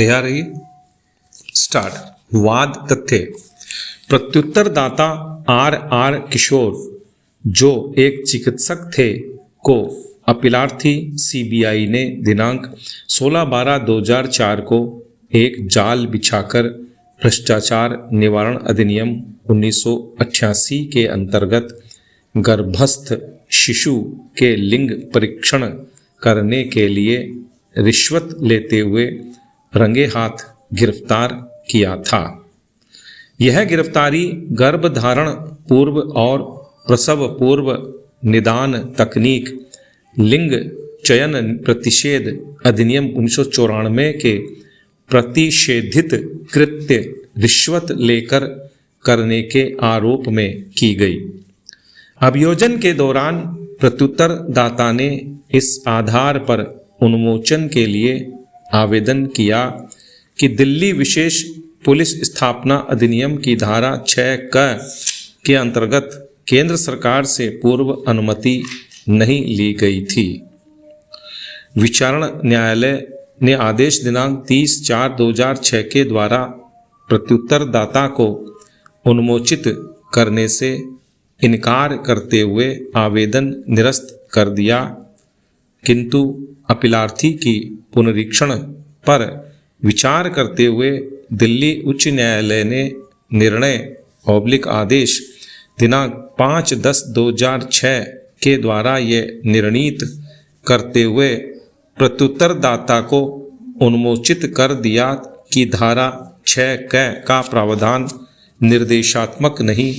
तैयार रहिए। स्टार्ट। वाद तथ्य। प्रत्युत्तरदाता आर किशोर, जो एक चिकित्सक थे, को अपीलार्थी सीबीआई ने दिनांक 16/12/2004 को एक जाल बिछाकर भ्रष्टाचार निवारण अधिनियम 1988 के अंतर्गत गर्भस्थ शिशु के लिंग परीक्षण करने के लिए रिश्वत लेते हुए रंगे हाथ गिरफ्तार किया था। यह गिरफ्तारी गर्भधारण पूर्व और प्रसव पूर्व निदान तकनीक, लिंग चयन प्रतिषेध अधिनियम 1994 के प्रतिषेधित कृत्य रिश्वत लेकर करने के आरोप में की गई। अभियोजन के दौरान प्रत्युत्तरदाता ने इस आधार पर उन्मोचन के लिए आवेदन किया कि दिल्ली विशेष पुलिस स्थापना अधिनियम की धारा 6 के अंतर्गत केंद्र सरकार से पूर्व अनुमति नहीं ली गई थी। विचारण न्यायालय ने आदेश दिनांक 30/4/2006 के द्वारा प्रत्युत्तरदाता को उन्मोचित करने से इनकार करते हुए आवेदन निरस्त कर दिया, किंतु अपीलार्थी की पुनरीक्षण पर विचार करते हुए दिल्ली उच्च न्यायालय ने निर्णय आदेश दिनांक 5/10/2006 के द्वारा ये निर्णीत करते हुए प्रत्युत्तरदाता को उन्मोचित कर दिया कि धारा 6 का प्रावधान निर्देशात्मक नहीं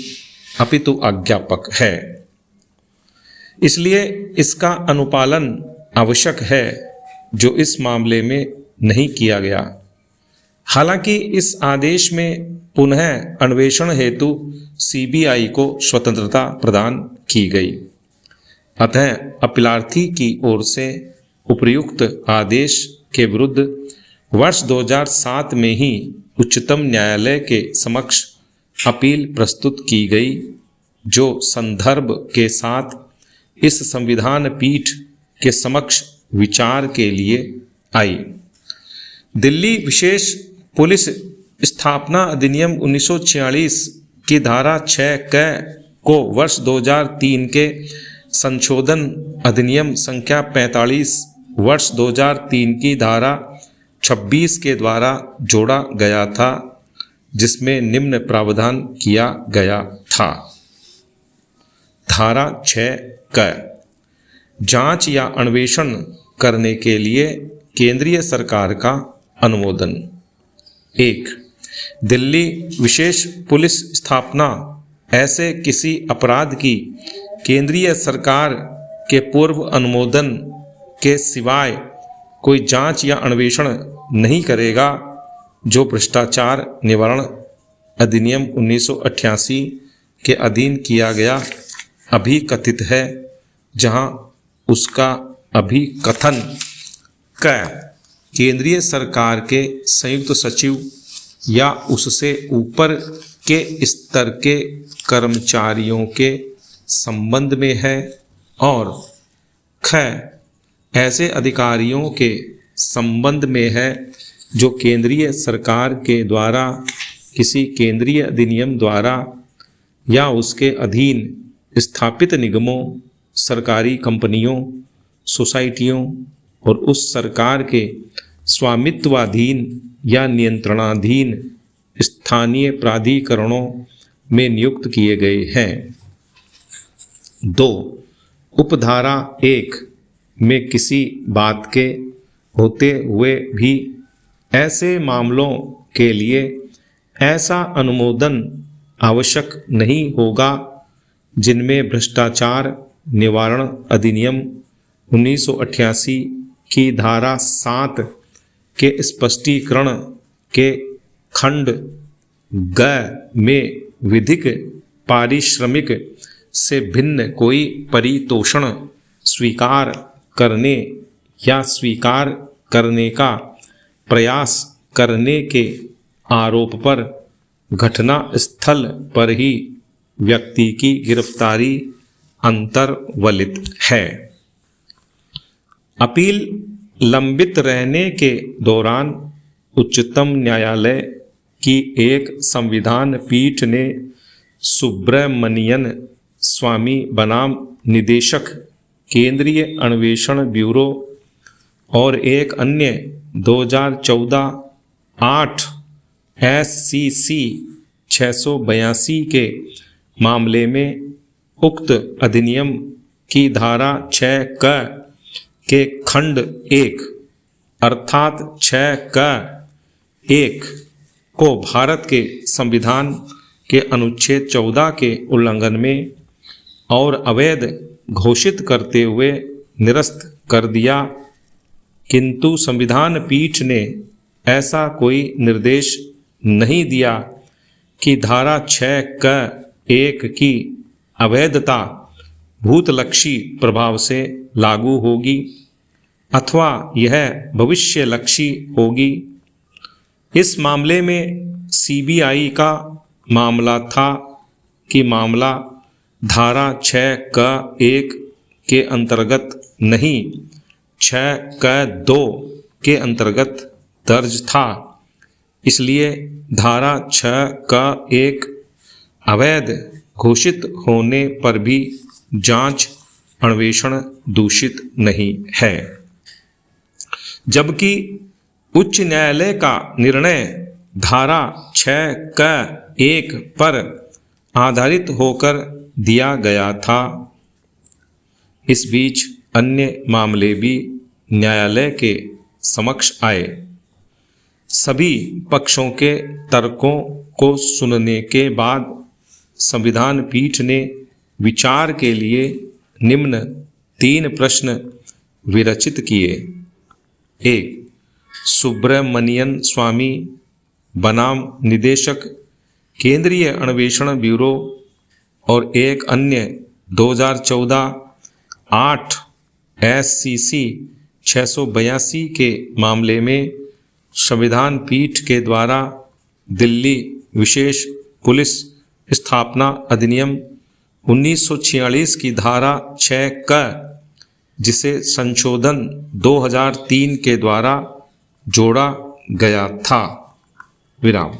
अपितु आज्ञापक है, इसलिए इसका अनुपालन आवश्यक है, जो इस मामले में नहीं किया गया। हालांकि इस आदेश में पुनः अन्वेषण हेतु सीबीआई को स्वतंत्रता प्रदान की गई। अतः अपीलार्थी की ओर से उपर्युक्त आदेश के विरुद्ध वर्ष 2007 में ही उच्चतम न्यायालय के समक्ष अपील प्रस्तुत की गई, जो संदर्भ के साथ इस संविधान पीठ के समक्ष विचार के लिए आई। दिल्ली विशेष पुलिस स्थापना अधिनियम 1946 की धारा 6 को वर्ष 2003 के संशोधन अधिनियम संख्या 45 वर्ष 2003 की धारा 26 के द्वारा जोड़ा गया था, जिसमें निम्न प्रावधान किया गया था। धारा 6 जांच या अन्वेषण करने के लिए केंद्रीय सरकार का अनुमोदन। 1. दिल्ली विशेष पुलिस स्थापना ऐसे किसी अपराध की केंद्रीय सरकार के पूर्व अनुमोदन के सिवाय कोई जांच या अन्वेषण नहीं करेगा, जो भ्रष्टाचार निवारण अधिनियम 1988 के अधीन किया गया अभिकथित है, जहां उसका अभिकथन केंद्रीय सरकार के संयुक्त सचिव या उससे ऊपर के स्तर के कर्मचारियों के संबंध में है, और ऐसे अधिकारियों के संबंध में है जो केंद्रीय सरकार के द्वारा किसी केंद्रीय अधिनियम द्वारा या उसके अधीन स्थापित निगमों, सरकारी कंपनियों, सोसाइटियों और उस सरकार के स्वामित्वाधीन या नियंत्रणाधीन स्थानीय प्राधिकरणों में नियुक्त किए गए हैं। 2. उपधारा 1 में किसी बात के होते हुए भी ऐसे मामलों के लिए ऐसा अनुमोदन आवश्यक नहीं होगा जिनमें भ्रष्टाचार निवारण अधिनियम 1988 की धारा 7 के स्पष्टीकरण के खंड ग में विधिक पारिश्रमिक से भिन्न कोई परितोषण स्वीकार करने या स्वीकार करने का प्रयास करने के आरोप पर घटना स्थल पर ही व्यक्ति की गिरफ्तारी अंतर्वलित है। अपील लंबित रहने के दौरान उच्चतम न्यायालय की एक संविधान पीठ ने सुब्रमणियन स्वामी बनाम निदेशक केंद्रीय अन्वेषण ब्यूरो और एक अन्य 2014 8 SCC 682 के मामले में उक्त अधिनियम की धारा 6 के खंड 1 अर्थात 6 1 को भारत के संविधान के अनुच्छेद 14 के उल्लंघन में और अवैध घोषित करते हुए निरस्त कर दिया, किंतु संविधान पीठ ने ऐसा कोई निर्देश नहीं दिया कि धारा 6 1 की अवैधता भूतलक्षी प्रभाव से लागू होगी अथवा यह भविष्यलक्षी होगी। इस मामले में CBI का मामला था कि मामला धारा 6 1 के अंतर्गत नहीं 6 2 के अंतर्गत दर्ज था, इसलिए धारा 6 1 अवैध घोषित होने पर भी जांच अन्वेषण दूषित नहीं है। जबकि उच्च न्यायालय का निर्णय धारा 6 1 पर आधारित होकर दिया गया था। इस बीच अन्य मामले भी न्यायालय के समक्ष आए। सभी पक्षों के तर्कों को सुनने के बाद संविधान पीठ ने विचार के लिए निम्न 3 प्रश्न विरचित किए। 1. सुब्रमणियन स्वामी बनाम निदेशक केंद्रीय अन्वेषण ब्यूरो और एक अन्य 2014 8 SCC 682 के मामले में संविधान पीठ के द्वारा दिल्ली विशेष पुलिस स्थापना अधिनियम 1946 की धारा 6 जिसे संशोधन 2003 के द्वारा जोड़ा गया था। विराम।